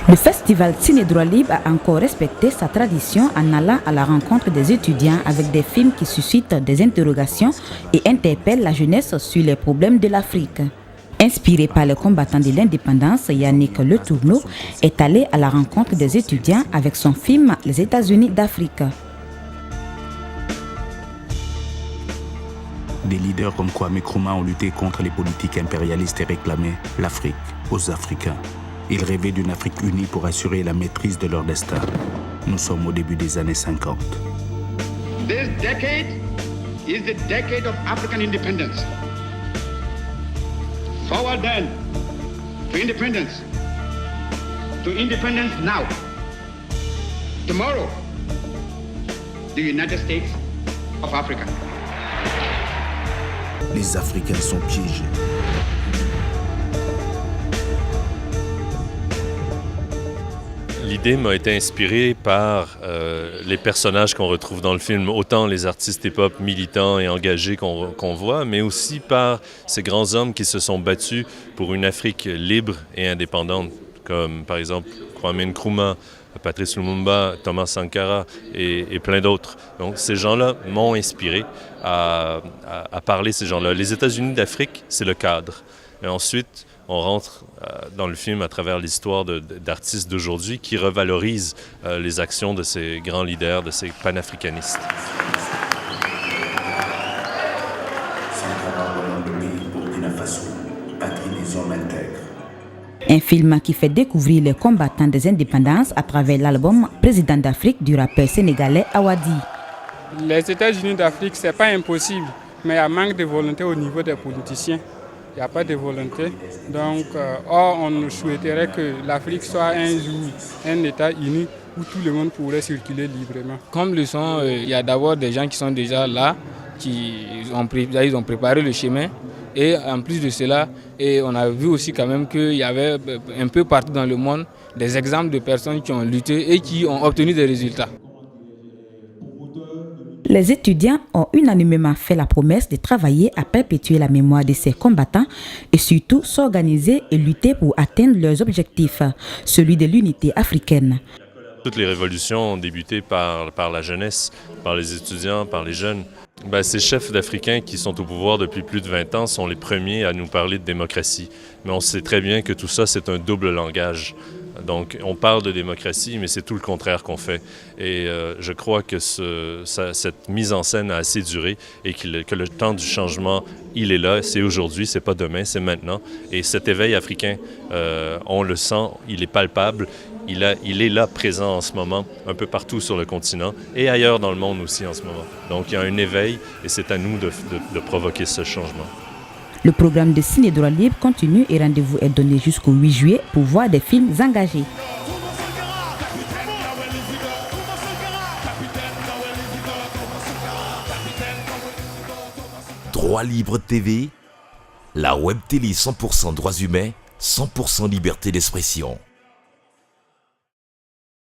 Le festival Ciné Droit Libre a encore respecté sa tradition en allant à la rencontre des étudiants avec des films qui suscitent des interrogations et interpellent la jeunesse sur les problèmes de l'Afrique. Inspiré par les combattants de l'indépendance, Yannick Le Tourneau est allé à la rencontre des étudiants avec son film Les États-Unis d'Afrique. Des leaders comme Kwame Nkrumah ont lutté contre les politiques impérialistes et réclamé l'Afrique aux Africains. Ils rêvaient d'une Afrique unie pour assurer la maîtrise de leur destin. Nous sommes au début des années 50. This decade is the decade of African independence. Forward then to independence. To independence now. Tomorrow, the United States of Africa. Les Africains sont piégés. L'idée m'a été inspirée par les personnages qu'on retrouve dans le film, autant les artistes hip-hop militants et engagés qu'on voit, mais aussi par ces grands hommes qui se sont battus pour une Afrique libre et indépendante, comme par exemple Kwame Nkrumah, Patrice Lumumba, Thomas Sankara et plein d'autres. Donc ces gens-là m'ont inspiré à parler ces gens-là. Les États-Unis d'Afrique, c'est le cadre. Et ensuite, on rentre dans le film à travers l'histoire d'artistes d'aujourd'hui qui revalorisent les actions de ces grands leaders, de ces panafricanistes. Un film qui fait découvrir les combattants des indépendances à travers l'album Président d'Afrique du rappeur sénégalais Awadi. Les États-Unis d'Afrique, ce n'est pas impossible, mais il y a manque de volonté au niveau des politiciens. Il n'y a pas de volonté. Donc, on souhaiterait que l'Afrique soit un jour un État uni où tout le monde pourrait circuler librement. Comme le sont, il y a d'abord des gens qui sont déjà là, ils ont préparé le chemin. Et en plus de cela, on a vu aussi quand même qu'il y avait un peu partout dans le monde des exemples de personnes qui ont lutté et qui ont obtenu des résultats. Les étudiants ont unanimement fait la promesse de travailler à perpétuer la mémoire de ces combattants et surtout s'organiser et lutter pour atteindre leurs objectifs, celui de l'unité africaine. Toutes les révolutions ont débuté par la jeunesse, par les étudiants, par les jeunes. Ces chefs d'Africains qui sont au pouvoir depuis plus de 20 ans sont les premiers à nous parler de démocratie. Mais on sait très bien que tout ça, c'est un double langage. Donc, on parle de démocratie, mais c'est tout le contraire qu'on fait. Et je crois que cette mise en scène a assez duré et que le temps du changement, il est là. C'est aujourd'hui, c'est pas demain, c'est maintenant. Et cet éveil africain, on le sent, il est palpable. Il est là, présent en ce moment, un peu partout sur le continent et ailleurs dans le monde aussi en ce moment. Donc, il y a un éveil et c'est à nous de provoquer ce changement. Le programme de Ciné Droit Libre continue et rendez-vous est donné jusqu'au 8 juillet pour voir des films engagés. Droit Libre TV, la web télé 100% droits humains, 100% liberté d'expression.